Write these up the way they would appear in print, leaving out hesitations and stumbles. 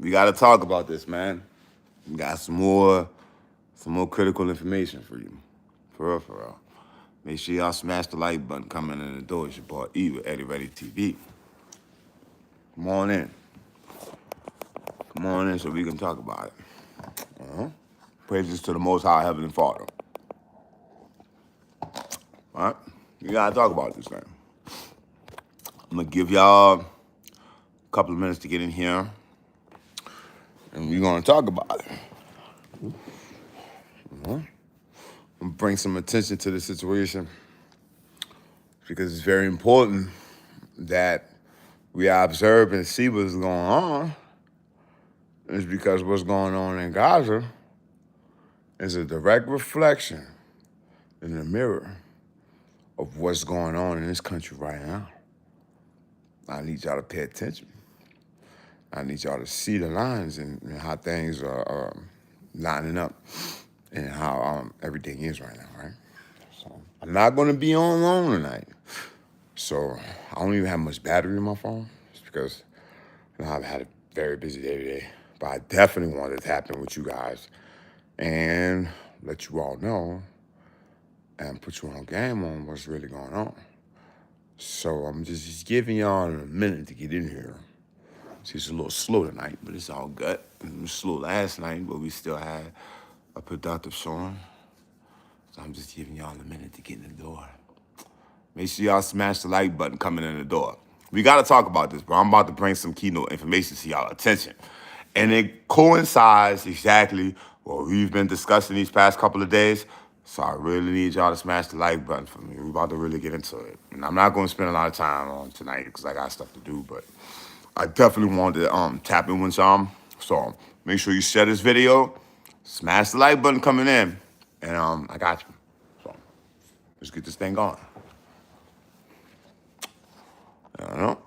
We got to talk about this, man. We got some more critical information for you. For real, for real. Make sure y'all smash the like button coming in the door. It's your boy E with Eddiereadytv. Come on in. Come on in so we can talk about it. Praises to the Most High Heavenly Father. All right? We got to talk about this thing. I'm going to give y'all a couple of minutes to get in here, and we're going to talk about it. I'm going to bring some attention to the situation because it's very important that we observe and see what's going on. It's because what's going on in Gaza is a direct reflection in the mirror of what's going on in this country right now. I need y'all to pay attention. I need y'all to see the lines and how things are lining up and how everything is right now, right? So I'm not going to be on long tonight. So I don't even have much battery in my phone. It's because I've had a very busy day today. But I definitely wanted to tap in with you guys and let you all know and put you on game on what's really going on. So I'm just giving y'all a minute to get in here. See, it's a little slow tonight, but it's all good. It was slow last night, but we still had a productive showing. So I'm just giving y'all a minute to get in the door. Make sure y'all smash the like button coming in the door. We got to talk about this, bro. I'm about to bring some keynote information to y'all attention. And it coincides exactly what we've been discussing these past couple of days. So I really need y'all to smash the like button for me. We're about to really get into it. And I'm not going to spend a lot of time on tonight because I got stuff to do, but I definitely wanted to tap in with y'all. So make sure you share this video, smash the like button coming in, and I got you. So let's get this thing going. I don't know.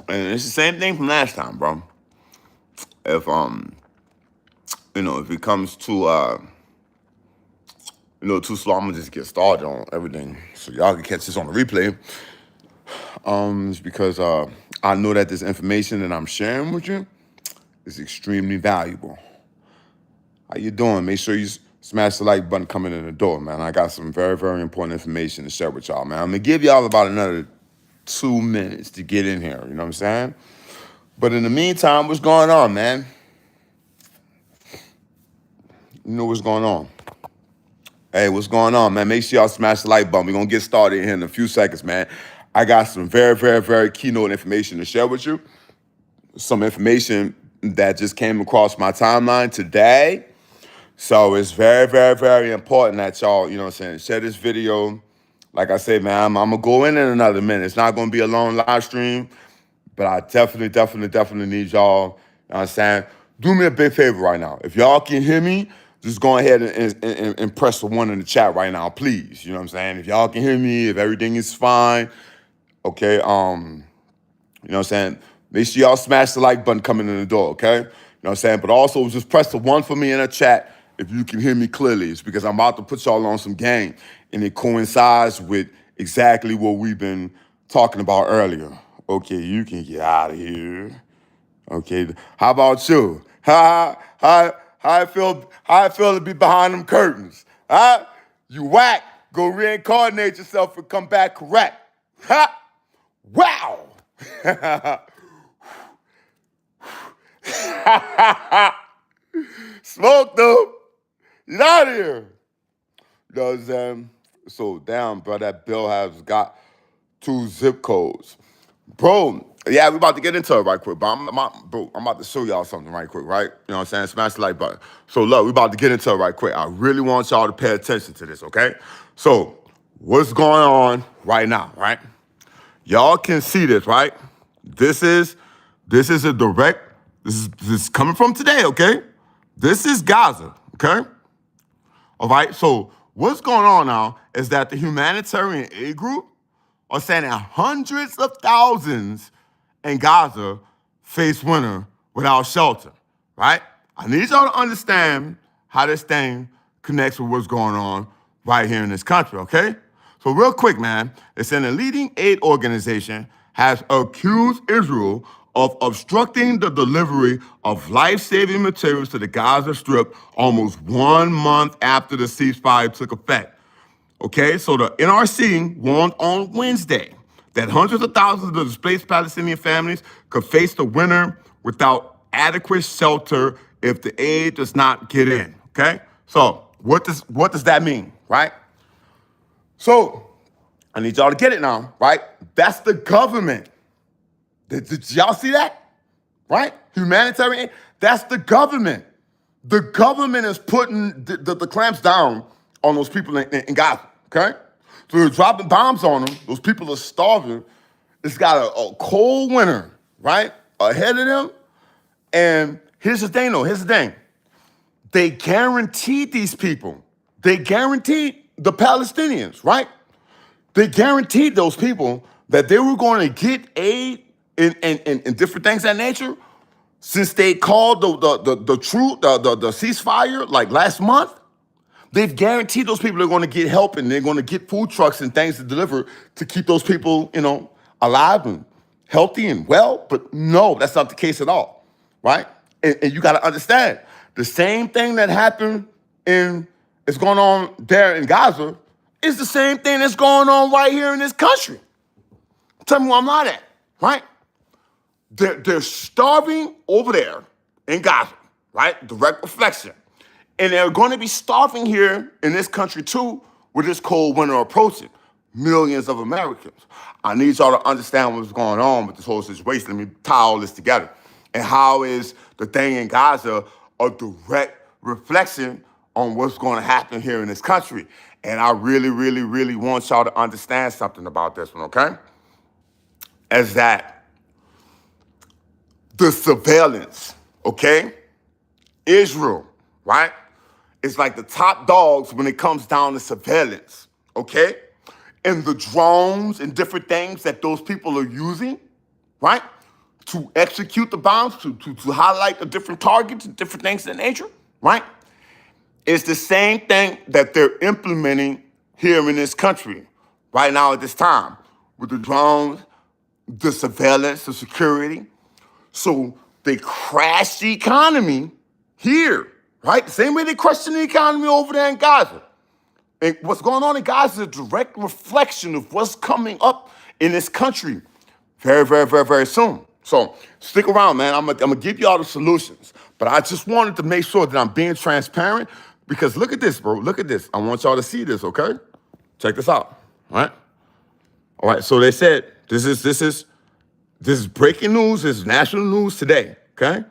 And it's the same thing from last time, bro. If if it comes to too slow, I'm gonna just get started on everything so y'all can catch this on the replay. It's because I know that this information that I'm sharing with you is extremely valuable. How you doing? Make sure you smash the like button coming in the door, man. I got some very, very important information to share with y'all, man. I'm gonna give y'all about another 2 minutes to get in here, you know what I'm saying? But in the meantime, what's going on, man? You know what's going on. Hey, what's going on, man? Make sure y'all smash the like button. We're going to get started here in a few seconds, man. I got some very, very, very keynote information to share with you. Some information that just came across my timeline today. So it's very, very, very important that y'all, you know what I'm saying, share this video. Like I said, man, I'm going to go in another minute. It's not going to be a long live stream, but I definitely need y'all, you know what I'm saying? Do me a big favor right now. If y'all can hear me, just go ahead and press the 1 in the chat right now, please. You know what I'm saying? If y'all can hear me, if everything is fine, okay, you know what I'm saying? Make sure y'all smash the like button coming in the door, okay? You know what I'm saying? But also just press the 1 for me in the chat if you can hear me clearly. It's because I'm about to put y'all on some game, and it coincides with exactly what we've been talking about earlier. Okay, you can get out of here. Okay, how about you? How I feel to be behind them curtains? Huh? You whack. Go reincarnate yourself and come back correct. Ha! Wow! Smoke them. Get out of here. You know what I'm saying? So damn, bro, that bill has got 2 zip codes. Bro, yeah, we about to get into it right quick, but I'm about to show y'all something right quick, right? You know what I'm saying? Smash the like button. So look, we about to get into it right quick. I really want y'all to pay attention to this, okay? So what's going on right now, right? Y'all can see this, right? This is a direct, this is coming from today, okay? This is Gaza, okay? All right, so what's going on now is that the humanitarian aid group are saying that hundreds of thousands in Gaza face winter without shelter, right? I need y'all to understand how this thing connects with what's going on right here in this country, okay? So real quick, man, it's saying a leading aid organization has accused Israel of obstructing the delivery of life-saving materials to the Gaza Strip almost 1 month after the ceasefire took effect. Okay, so the NRC warned on Wednesday that hundreds of thousands of displaced Palestinian families could face the winter without adequate shelter if the aid does not get in. Okay, so what does that mean, right? So I need y'all to get it now, right? That's the government. Did y'all see that? Right? Humanitarian aid. That's the government. The government is putting the clamps down on those people in Gaza, okay? So they're dropping bombs on them. Those people are starving. It's got a cold winter, right, ahead of them. And here's the thing, though. Here's the thing. They guaranteed these people. They guaranteed the Palestinians, right? They guaranteed those people that they were going to get aid and different things of that nature. Since they called the ceasefire like last month, they've guaranteed those people are going to get help and they're going to get food trucks and things to deliver to keep those people, alive and healthy and well. But no, that's not the case at all, right? And you got to understand, the same thing that happened is going on there in Gaza is the same thing that's going on right here in this country. Tell me where I'm not at, right? They're starving over there in Gaza, right? Direct reflection. And they're going to be starving here in this country too with this cold winter approaching. Millions of Americans. I need y'all to understand what's going on with this whole situation. Let me tie all this together. And how is the thing in Gaza a direct reflection on what's going to happen here in this country? And I really, really, really want y'all to understand something about this one, okay? As that the surveillance, okay? Israel, right? It's like the top dogs when it comes down to surveillance, okay? And the drones and different things that those people are using, right? To execute the bombs, to highlight the different targets and different things of that nature, right? It's the same thing that they're implementing here in this country right now at this time with the drones, the surveillance, the security. So they crash the economy here, right? The same way they crashed the economy over there in Gaza. And what's going on in Gaza is a direct reflection of what's coming up in this country very, very, very, very soon. So stick around, man. I'm gonna give you all the solutions. But I just wanted to make sure that I'm being transparent because look at this, bro. Look at this. I want y'all to see this, okay? Check this out, all right? All right, so they said this is breaking news. This is national news today, okay?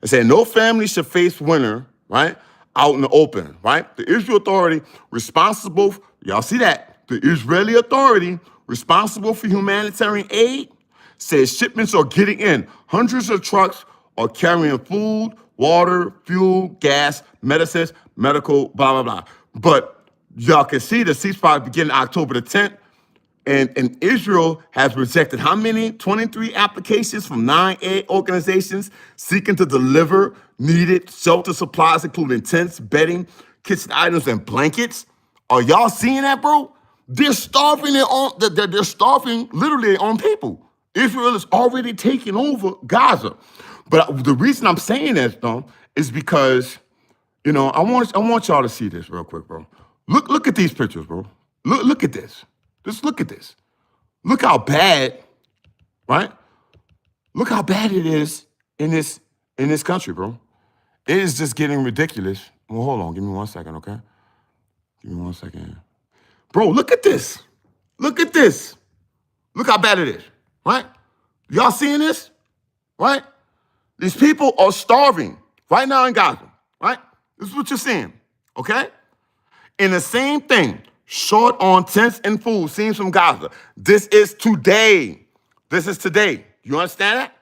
They said no family should face winter, right, out in the open, right? The Israel authority responsible, y'all see that? The Israeli authority responsible for humanitarian aid says shipments are getting in. Hundreds of trucks are carrying food, water, fuel, gas, medicines, medical, blah, blah, blah. But y'all can see the ceasefire beginning October the 10th. And Israel has rejected how many? 23 applications from 9 aid organizations seeking to deliver needed shelter supplies, including tents, bedding, kitchen items, and blankets. Are y'all seeing that, bro? They're starving they're starving literally their own people. Israel is already taking over Gaza. But the reason I'm saying this, though, is because, I want y'all to see this real quick, bro. Look at these pictures, bro. Look at this. Just look at this. Look how bad, right? Look how bad it is in this country, bro. It is just getting ridiculous. Well, hold on. Give me 1 second, okay? Give me 1 second. Bro, look at this. Look at this. Look how bad it is, right? Y'all seeing this, right? These people are starving right now in Gaza, right? This is what you're seeing, okay? And the same thing, short on tents and food, seen from Gaza. This is today. This is today. You understand that?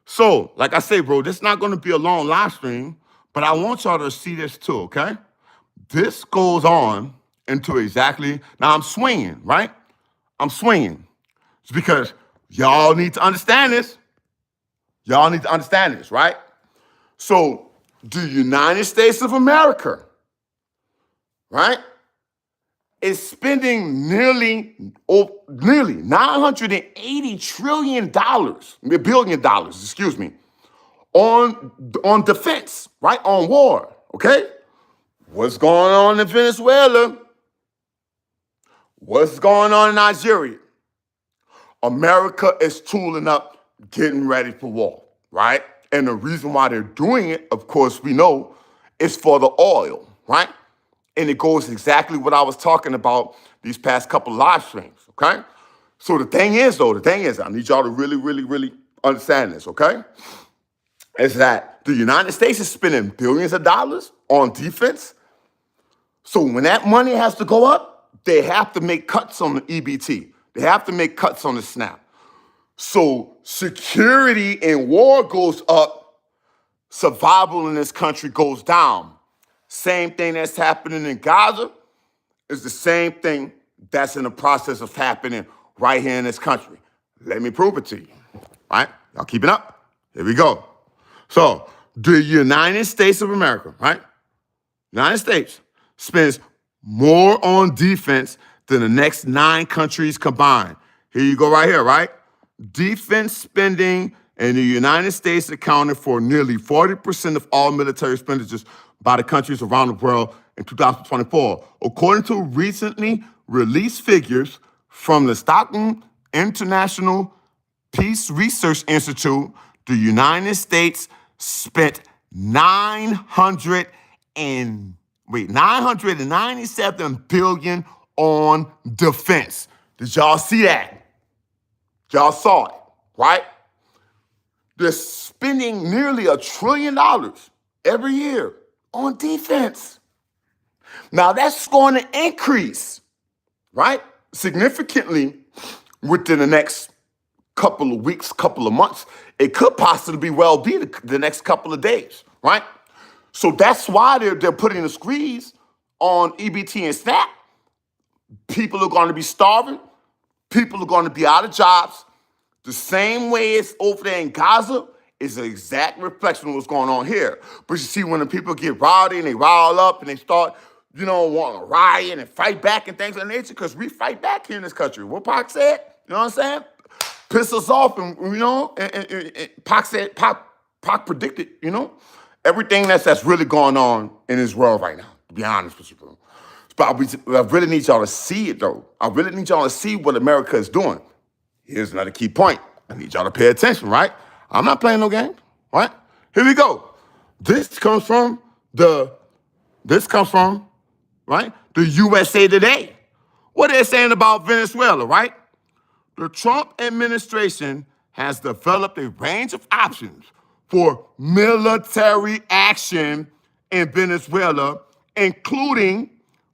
So, like I say, bro, this is not going to be a long live stream, but I want y'all to see this too, okay? This goes on into exactly, now I'm swinging, right? I'm swinging. It's because y'all need to understand this. Y'all need to understand this, right? So, the United States of America, right, is spending nearly $980 billion, on defense, right? On war, okay? What's going on in Venezuela? What's going on in Nigeria? America is tooling up, getting ready for war, right? And the reason why they're doing it, of course, we know, is for the oil, right? And it goes exactly what I was talking about these past couple live streams, okay? So the thing is, I need y'all to really, really, really understand this, okay? Is that the United States is spending billions of dollars on defense. So when that money has to go up, they have to make cuts on the EBT. They have to make cuts on the SNAP. So security in war goes up, survival in this country goes down. Same thing that's happening in Gaza is the same thing that's in the process of happening right here in this country. Let me prove it to you. All right? Y'all keep it up? Here we go. So the United States of America, right? United States spends more on defense than the next 9 countries combined. Here you go right here, right? Defense spending in the United States accounted for nearly 40% of all military expenditures by the countries around the world in 2024. According to recently released figures from the Stockholm International Peace Research Institute, the United States spent $997 billion on defense. Did y'all see that? Y'all saw it, right? They're spending nearly $1 trillion every year on defense. Now that's going to increase, right? Significantly within the next couple of weeks, couple of months. It could possibly well be the next couple of days, right? So that's why they're putting a squeeze on EBT and SNAP. People are going to be starving. People are going to be out of jobs. The same way it's over there in Gaza is an exact reflection of what's going on here. But you see, when the people get rowdy and they rile up and they start, wanting to riot and fight back and things of that nature, because we fight back here in this country. What Pac said, you know what I'm saying? Piss us off, and Pac said, Pac predicted, everything that's really going on in this world right now, to be honest with you, bro. But I really need y'all to see it, though. I really need y'all to see what America is doing. Here's another key point. I need y'all to pay attention, right? I'm not playing no game, right? Here we go. This comes from, right, the USA Today. What they're saying about Venezuela, right? The Trump administration has developed a range of options for military action in Venezuela, including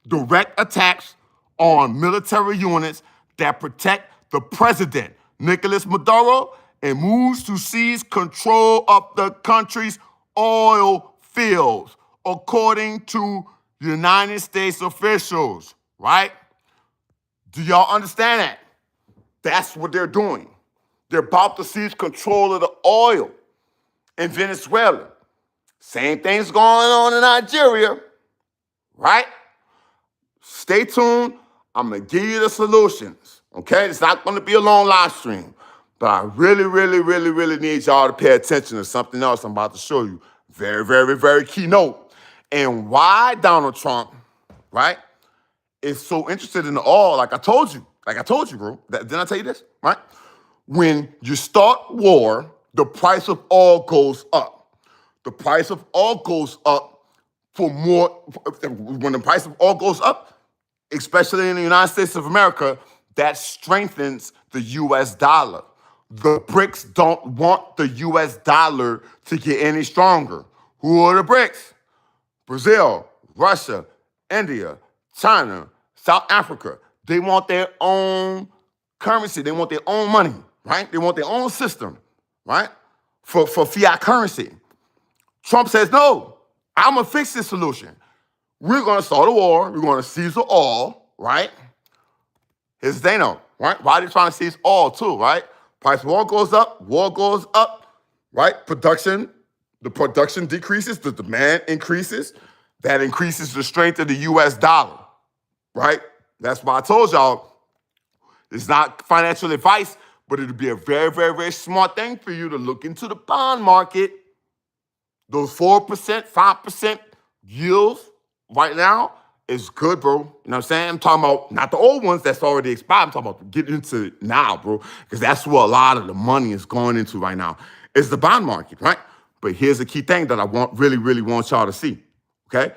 direct attacks on military units that protect the president, Nicolas Maduro, and moves to seize control of the country's oil fields, according to United States officials, right? Do y'all understand that? That's what they're doing. They're about to seize control of the oil in Venezuela. Same thing's going on in Nigeria, right? Stay tuned. I'm going to give you the solutions, okay? It's not going to be a long live stream, but I really, really, really, really need y'all to pay attention to something else I'm about to show you. Very, very, very keynote. And why Donald Trump, right, is so interested in the oil, like I told you, bro. Didn't I tell you this, right? When you start war, the price of oil goes up. The price of oil goes up when the price of oil goes up, especially in the United States of America, that strengthens the U.S. dollar. The BRICS don't want the U.S. dollar to get any stronger. Who are the BRICS? Brazil, Russia, India, China, South Africa. They want their own currency. They want their own money, right? They want their own system, right? For fiat currency. Trump says, no, I'm going to fix this solution. We're going to start a war. We're going to seize the oil, right? Here's the thing, though, right? Why are they trying to seize oil, too, right? Price of oil goes up, right? The production decreases, the demand increases. That increases the strength of the U.S. dollar, right? That's why I told y'all it's not financial advice, but it'll be a very, very, very smart thing for you to look into the bond market. Those 4%, 5% yields right now is good, bro. You know what I'm saying? I'm talking about not the old ones that's already expired. I'm talking about getting into it now, bro, because that's where a lot of the money is going into right now. It's the bond market, right? But here's the key thing that I really, really want y'all to see, okay?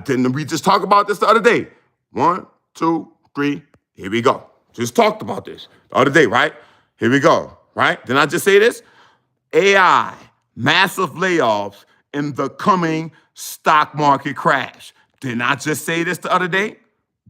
Didn't we just talk about this the other day? 1, 2, 3, here we go. Just talked about this the other day, right? Here we go, right? Didn't I just say this? AI, massive layoffs in the coming stock market crash. Didn't I just say this the other day?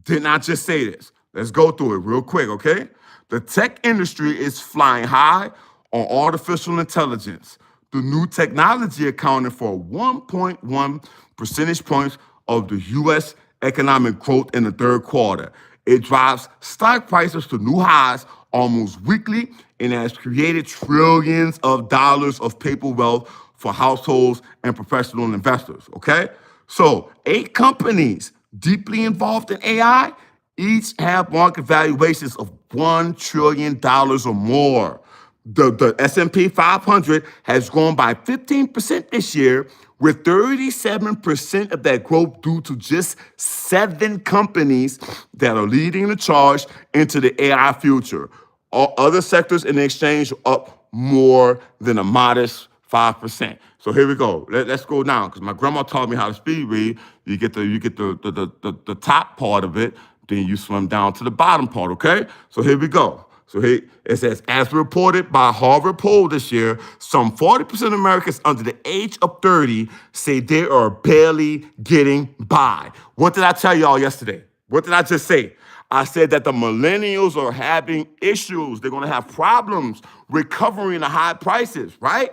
Didn't I just say this? Let's go through it real quick, okay? The tech industry is flying high on artificial intelligence. The new technology accounted for 1.1 percentage points of the U.S. economic growth in the third quarter. It drives stock prices to new highs almost weekly and has created trillions of dollars of paper wealth for households and professional investors, okay? So 8 companies deeply involved in AI each have market valuations of $1 trillion or more. The S&P 500 has grown by 15% this year, with 37% of that growth due to just 7 companies that are leading the charge into the AI future. All other sectors in the exchange are up more than a modest 5%. So here we go. Let's go down, because my grandma taught me how to speed read. You get the top part of it, then you swim down to the bottom part, okay? So here we go. So here it says, as reported by a Harvard poll this year, some 40% of Americans under the age of 30 say they are barely getting by. What did I tell y'all yesterday? What did I just say? I said that the millennials are having issues. They're going to have problems recovering the high prices, right?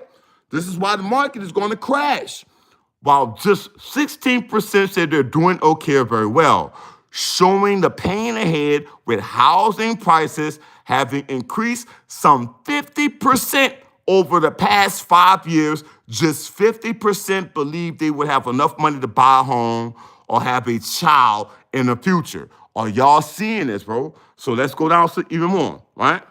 This is why the market is going to crash. While just 16% said they're doing okay or very well, showing the pain ahead with housing prices having increased some 50% over the past 5 years. Just 50% believe they would have enough money to buy a home or have a child in the future. Are y'all seeing this, bro? So let's go down to even more, right?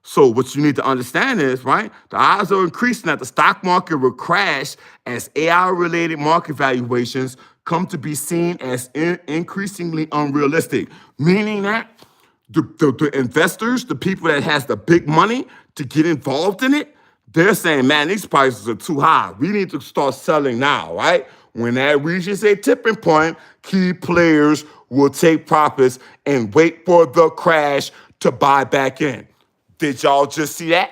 So what you need to understand is, right, the odds are increasing that the stock market will crash as AI-related market valuations come to be seen as increasingly unrealistic, meaning that the investors, the people that has the big money to get involved in it, they're saying, man, these prices are too high. We need to start selling now, right? When that reaches a tipping point, key players will take profits and wait for the crash to buy back in. Did y'all just see that?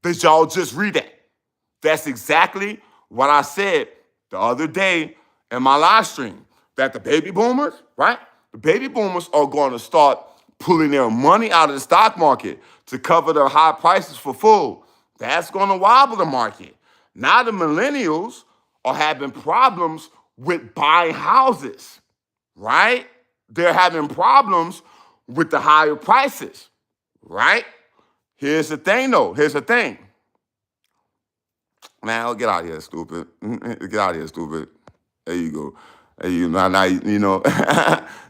Did y'all just read that? That's exactly what I said the other day in my live stream, that the baby boomers, right? The baby boomers are going to start pulling their money out of the stock market to cover their high prices for food. That's going to wobble the market. Now the millennials are having problems with buying houses, right? They're having problems with the higher prices, right? Here's the thing, though. Here's the thing. Man, get out of here, stupid. Get out of here, stupid. There you go. There you go. Now, you know,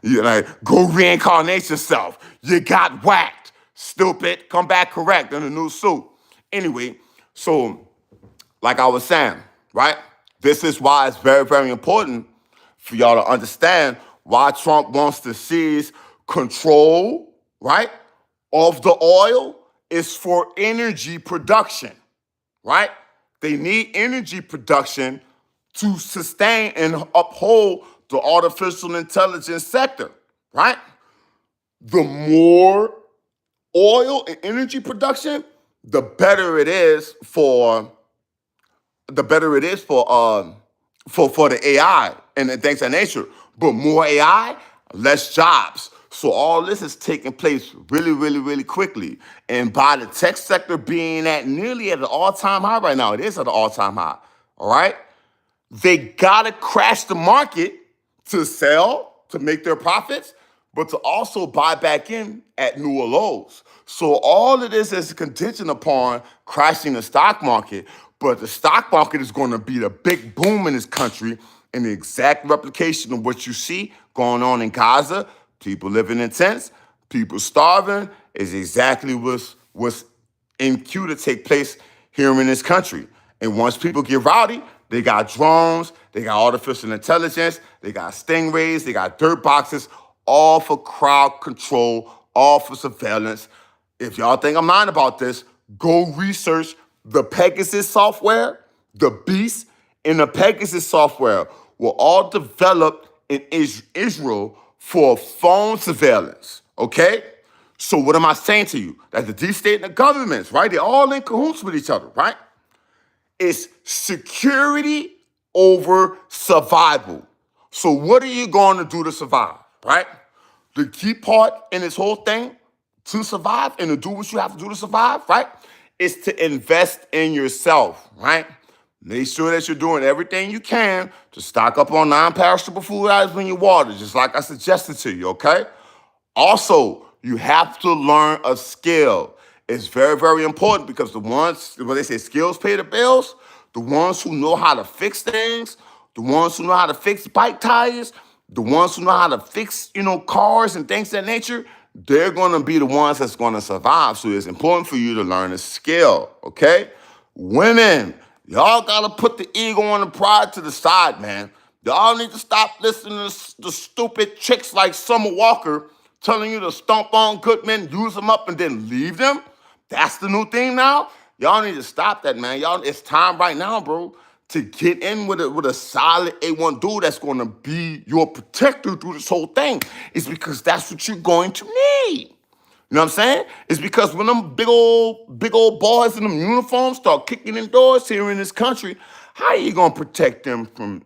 you like, go reincarnate yourself. You got whacked, stupid. Come back correct in a new suit. Anyway, so like I was saying, right? This is why it's very, very important for y'all to understand why Trump wants to seize control, right, of the oil is for energy production, right? They need energy production to sustain and uphold the artificial intelligence sector, right? The more oil and energy production, the better it is for the AI and things of that nature. But more AI, less jobs. So all this is taking place really, really, really quickly. And by the tech sector being nearly at an all-time high right now, it is at an all-time high, all right? They gotta crash the market to sell, to make their profits, but to also buy back in at newer lows. So all of this is contingent upon crashing the stock market, but the stock market is gonna be the big boom in this country and the exact replication of what you see going on in Gaza, People living in tents, people starving is exactly what's in queue to take place here in this country. And once people get rowdy, they got drones, they got artificial intelligence, they got stingrays, they got dirt boxes, all for crowd control, all for surveillance. If y'all think I'm lying about this, go research the Pegasus software, the Beast, and the Pegasus software were all developed in Israel for phone surveillance, okay? So what am I saying to you? That the deep state and the governments, right? They're all in cahoots with each other, right? It's security over survival. So what are you going to do to survive, right? The key part in this whole thing to survive and to do what you have to do to survive, right, is to invest in yourself, right? Make sure that you're doing everything you can to stock up on non-perishable food items in your water, just like I suggested to you, okay? Also, you have to learn a skill. It's very, very important because the ones, when they say skills pay the bills, the ones who know how to fix things, the ones who know how to fix bike tires, the ones who know how to fix, cars and things of that nature, they're going to be the ones that's going to survive. So it's important for you to learn a skill, okay? Women, y'all got to put the ego and the pride to the side, man. Y'all need to stop listening to the stupid chicks like Summer Walker telling you to stomp on good men, use them up, and then leave them. That's the new thing now. Y'all need to stop that, man. Y'all, it's time right now, bro, to get in with a solid A1 dude that's going to be your protector through this whole thing. It's because that's what you're going to need. You know what I'm saying? It's because when them big old boys in them uniforms start kicking in doors here in this country, how are you going to protect them from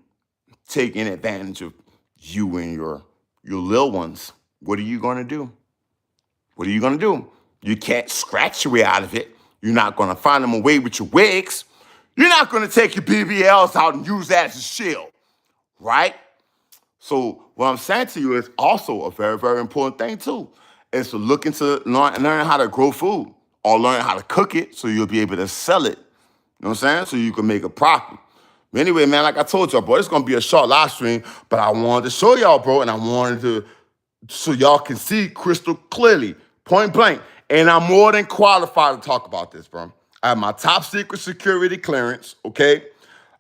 taking advantage of you and your little ones? What are you going to do? What are you going to do? You can't scratch your way out of it. You're not going to find them away with your wigs. You're not going to take your BBLs out and use that as a shield, right? So what I'm saying to you is also a very, very important thing too, is to look into learn how to grow food or learn how to cook it so you'll be able to sell it. You know what I'm saying? So you can make a profit. But anyway, man, like I told y'all, bro, it's going to be a short live stream, but I wanted to show y'all, bro, and I wanted to, so y'all can see crystal clearly, point blank. And I'm more than qualified to talk about this, bro. I have my top secret security clearance, okay?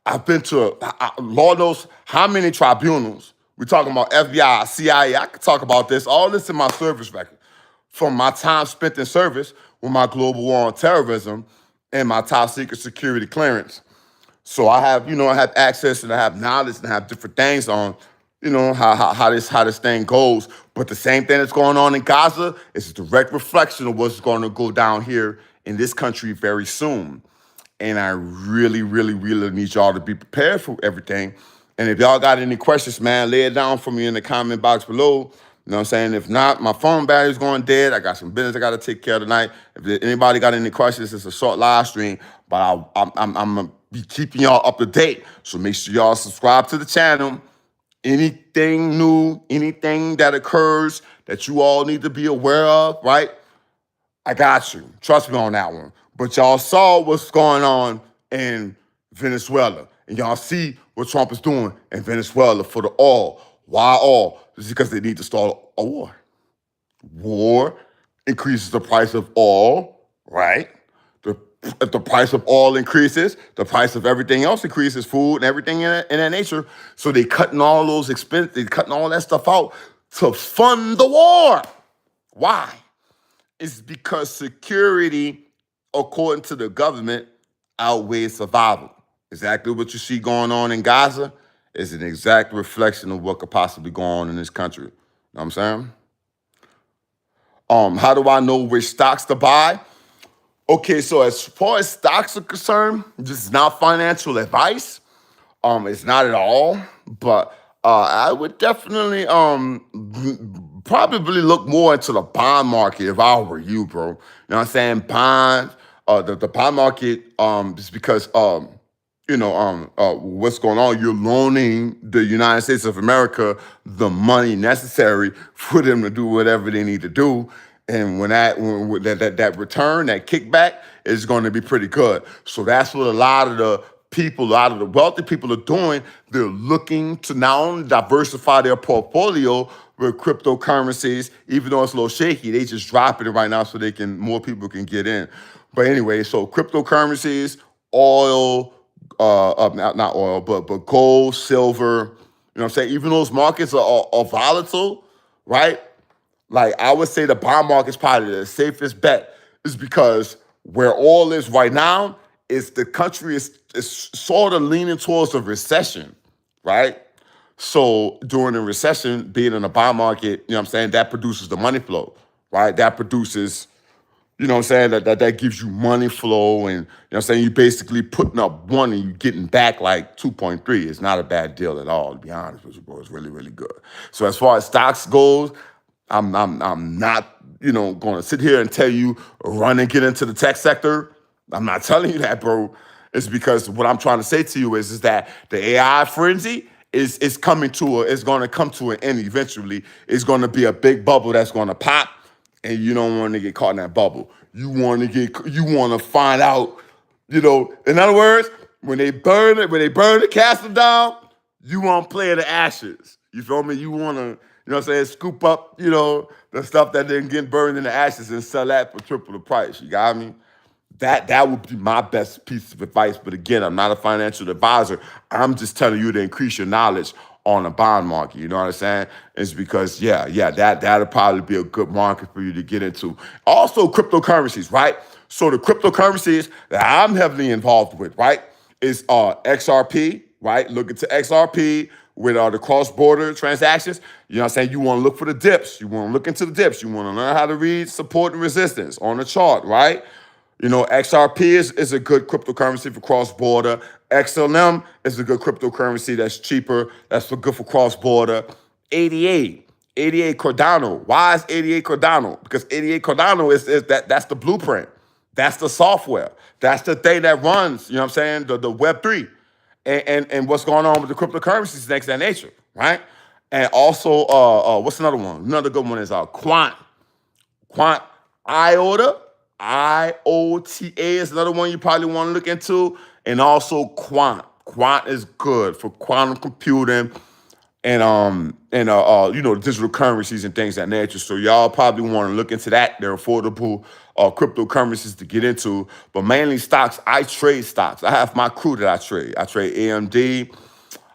I've been to, Lord knows how many tribunals. We're talking about FBI, CIA. I could talk about this, all this in my service record. From my time spent in service with my global war on terrorism and my top secret security clearance. So I have, I have access and I have knowledge and I have different things on, how this thing goes. But the same thing that's going on in Gaza is a direct reflection of what's going to go down here in this country very soon. And I really, really, really need y'all to be prepared for everything. And if y'all got any questions, man, lay it down for me in the comment box below. You know what I'm saying? If not, my phone battery's going dead. I got some business I got to take care of tonight. If anybody got any questions, it's a short live stream. But I'm going to be keeping y'all up to date. So make sure y'all subscribe to the channel. Anything new, anything that occurs that you all need to be aware of, right? I got you. Trust me on that one. But y'all saw what's going on in Venezuela. And y'all see what Trump is doing in Venezuela for the oil. Why oil? It's because they need to start a war. War increases the price of oil, right? If the price of oil increases, the price of everything else increases, food and everything in that nature. So they cutting all those expenses, they cutting all that stuff out to fund the war. Why? It's because security, according to the government, outweighs survival. Exactly what you see going on in Gaza is an exact reflection of what could possibly go on in this country. You know what I'm saying? How do I know which stocks to buy? Okay, so as far as stocks are concerned, this is not financial advice. It's not at all, but I would definitely probably look more into the bond market if I were you, bro. You know what I'm saying? Bonds, the bond market, is because what's going on? You're loaning the United States of America the money necessary for them to do whatever they need to do. And when that return, that kickback is going to be pretty good. So that's what a lot of the wealthy people are doing. They're looking to not only diversify their portfolio, with cryptocurrencies. Even though it's a little shaky, they just dropping it right now so more people can get in. But anyway, so cryptocurrencies, oil, not oil, but gold, silver. You know what I'm saying? Even those markets are volatile, right? Like I would say the bond market is probably the safest bet, is because where oil is right now is the country is sort of leaning towards a recession, right? So during a recession, being in the bond market, you know what I'm saying, that produces the money flow, right? That produces, you know what I'm saying, that gives you money flow, and you know what I'm saying, you basically putting up one and you getting back like 2.3. It's not a bad deal at all, to be honest with you, bro. It's really, really good. So as far as stocks goes, I'm not, going to sit here and tell you run and get into the tech sector. I'm not telling you that, bro. It's because what I'm trying to say to you is that the AI frenzy is going to come to an end eventually. It's going to be a big bubble that's going to pop, and you don't want to get caught in that bubble. You want to find out, in other words, when they burn the castle down, you want to play in the ashes. You feel me? You want to, what I'm saying, scoop up, the stuff that didn't get burned in the ashes and sell that for triple the price. You got me? That would be my best piece of advice. But again, I'm not a financial advisor. I'm just telling you to increase your knowledge on the bond market. You know what I'm saying? It's because, that'll probably be a good market for you to get into. Also, cryptocurrencies, right? So the cryptocurrencies that I'm heavily involved with, right, is XRP, right? Look into XRP with the cross-border transactions. You know what I'm saying? You want to look for the dips. You want to look into the dips. You want to learn how to read support and resistance on the chart, right? XRP is a good cryptocurrency for cross-border. XLM is a good cryptocurrency that's cheaper, that's good for cross-border. 88 Cardano. Why is 88 Cardano? Because 88 Cardano that's the blueprint. That's the software. That's the thing that runs, you know what I'm saying, the Web3. And what's going on with the cryptocurrencies next to that nature, right? And also, what's another one? Another good one is Quant IOTA. IOTA is another one you probably want to look into. And also Quant. Quant is good for quantum computing and digital currencies and things of that nature. So y'all probably want to look into that. They're affordable cryptocurrencies to get into, but mainly stocks. I trade stocks. I have my crew that I trade. I trade AMD,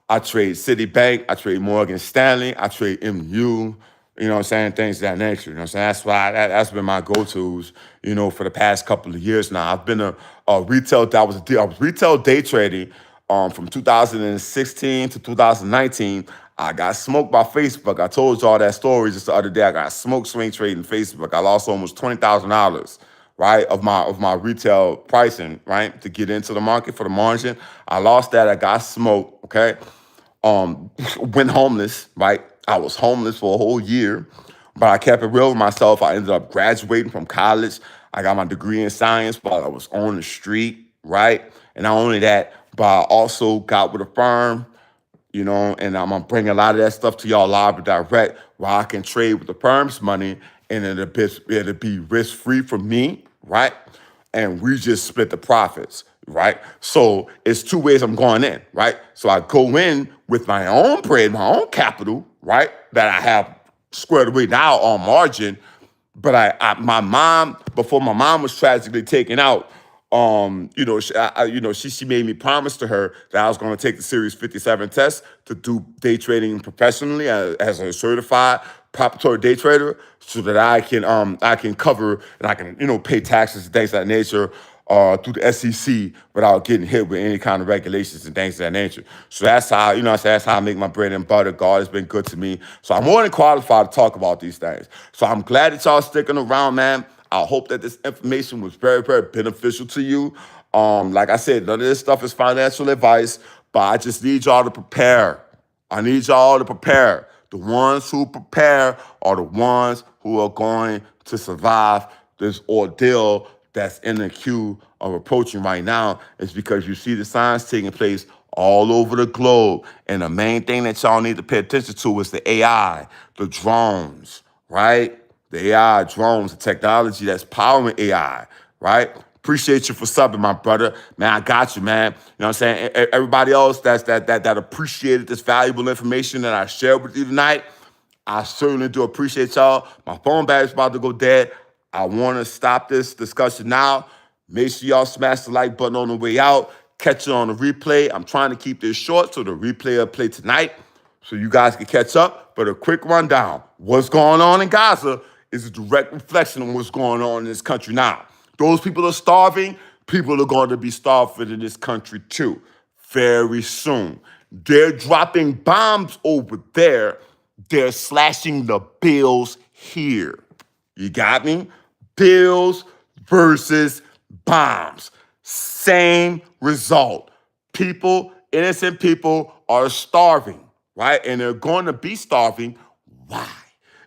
I trade Citibank, I trade Morgan Stanley, I trade MU. You know what I'm saying? Things of that nature. You know what I'm saying? That's why that's been my go-tos, for the past couple of years now. I've been a retail, I was retail day trading from 2016 to 2019. I got smoked by Facebook. I told y'all that story just the other day. I got smoked swing trading Facebook. I lost almost $20,000, right, of my retail pricing, right, to get into the market for the margin. I lost that. I got smoked, okay? Went homeless, right? I was homeless for a whole year, but I kept it real with myself. I ended up graduating from college. I got my degree in science while I was on the street, right? And not only that, but I also got with a firm, and I'm gonna bring a lot of that stuff to y'all live and direct, where I can trade with the firm's money, and it'll be risk-free for me, right? And we just split the profits, right? So it's two ways I'm going in, right? So I go in with my own bread, my own capital, right, that I have squared away now on margin. But before my mom was tragically taken out, she made me promise to her that I was going to take the Series 57 test to do day trading professionally as a certified preparatory day trader, so that I can cover and I can pay taxes and things of that nature through the SEC without getting hit with any kind of regulations and things of that nature. So that's how that's how I make my bread and butter. God has been good to me, so I'm more than qualified to talk about these things. So I'm glad that y'all sticking around, man. I hope that this information was very, very beneficial to you. Like I said, none of this stuff is financial advice, but I just need y'all to prepare. I need y'all to prepare. The ones who prepare are the ones who are going to survive this ordeal that's in the queue of approaching right now. Is because you see the signs taking place all over the globe. And the main thing that y'all need to pay attention to is the AI, the drones, right? The AI, drones, the technology that's powering AI, right? Appreciate you for subbing, my brother. Man, I got you, man. You know what I'm saying? Everybody else that appreciated this valuable information that I shared with you tonight, I certainly do appreciate y'all. My phone battery's about to go dead. I want to stop this discussion now. Make sure y'all smash the like button on the way out. Catch it on the replay. I'm trying to keep this short so the replay will play tonight so you guys can catch up. But a quick rundown. What's going on in Gaza is a direct reflection of what's going on in this country now. Those people are starving. People are going to be starving in this country too very soon. They're dropping bombs over there. They're slashing the bills here. You got me? Bills versus bombs. Same result. People, innocent people, are starving, right? And they're going to be starving. Why?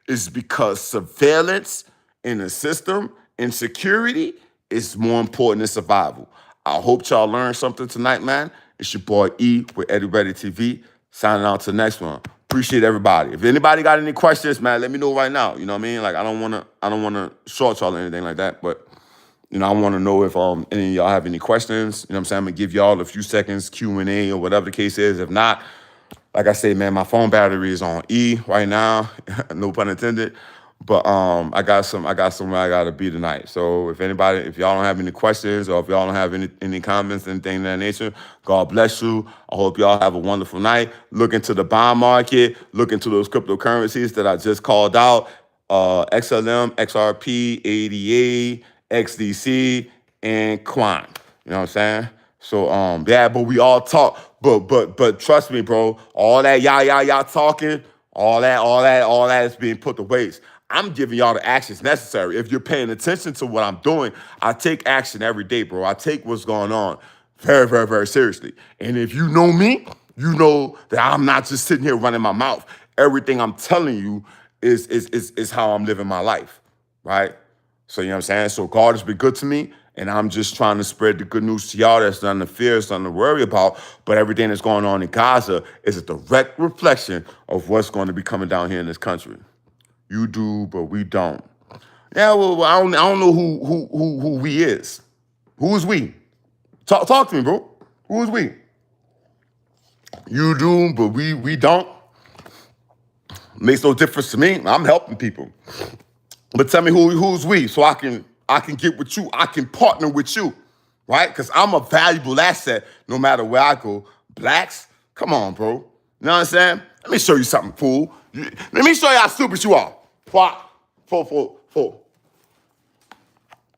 It's because surveillance in the system and security is more important than survival. I hope y'all learned something tonight, man. It's your boy E with Eddiereadytv. Signing out to the next one. Appreciate everybody. If anybody got any questions, man, let me know right now. You know what I mean? Like I don't wanna short y'all or anything like that, but you know, I want to know if any of y'all have any questions. You know what I'm saying? I'm gonna give y'all a few seconds Q&A or whatever the case is. If not, like I say, man, my phone battery is on E right now. No pun intended. But I got somewhere I gotta be tonight. So if y'all don't have any questions or if y'all don't have any comments, anything of that nature, God bless you. I hope y'all have a wonderful night. Look into the bond market. Look into those cryptocurrencies that I just called out. XLM, XRP, ADA, XDC, and Quan. You know what I'm saying? So yeah, but we all talk. But trust me, bro, all that y'all talking, all that is being put to waste. I'm giving y'all the actions necessary. If you're paying attention to what I'm doing, I take action every day, bro. I take what's going on very, very, very seriously. And if you know me, you know that I'm not just sitting here running my mouth. Everything I'm telling you is how I'm living my life, right? So, you know what I'm saying? So God has been good to me, and I'm just trying to spread the good news to y'all. That's nothing to fear, it's nothing to worry about. But everything that's going on in Gaza is a direct reflection of what's going to be coming down here in this country. You do, but we don't. Yeah, well, I don't know who we is. Who is we? Talk to me, bro. Who is we? You do, but we don't. Makes no difference to me. I'm helping people. But tell me who's we, so I can get with you. I can partner with you, right? Because I'm a valuable asset no matter where I go. Blacks, come on, bro. You know what I'm saying? Let me show you something, fool. Let me show you how stupid you are. Four.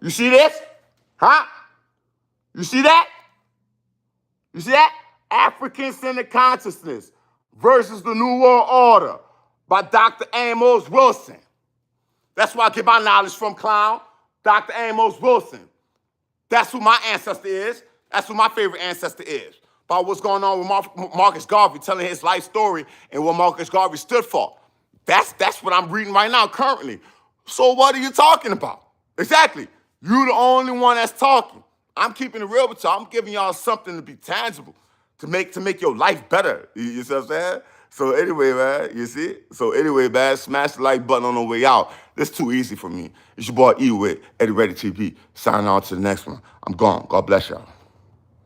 You see this? Huh? You see that? You see that? African-centered consciousness versus the New World Order by Dr. Amos Wilson. That's where I get my knowledge from, clown. Dr. Amos Wilson. That's who my ancestor is. That's who my favorite ancestor is. About what's going on with Marcus Garvey, telling his life story and what Marcus Garvey stood for. That's what I'm reading right now currently. So what are you talking about? Exactly. You're the only one that's talking. I'm keeping it real with y'all. I'm giving y'all something to be tangible, to make your life better. You see what I'm saying? So anyway, man, you see? So anyway, man, smash the like button on the way out. This too easy for me. It's your boy E with Eddiereadytv. Signing on to the next one. I'm gone. God bless y'all.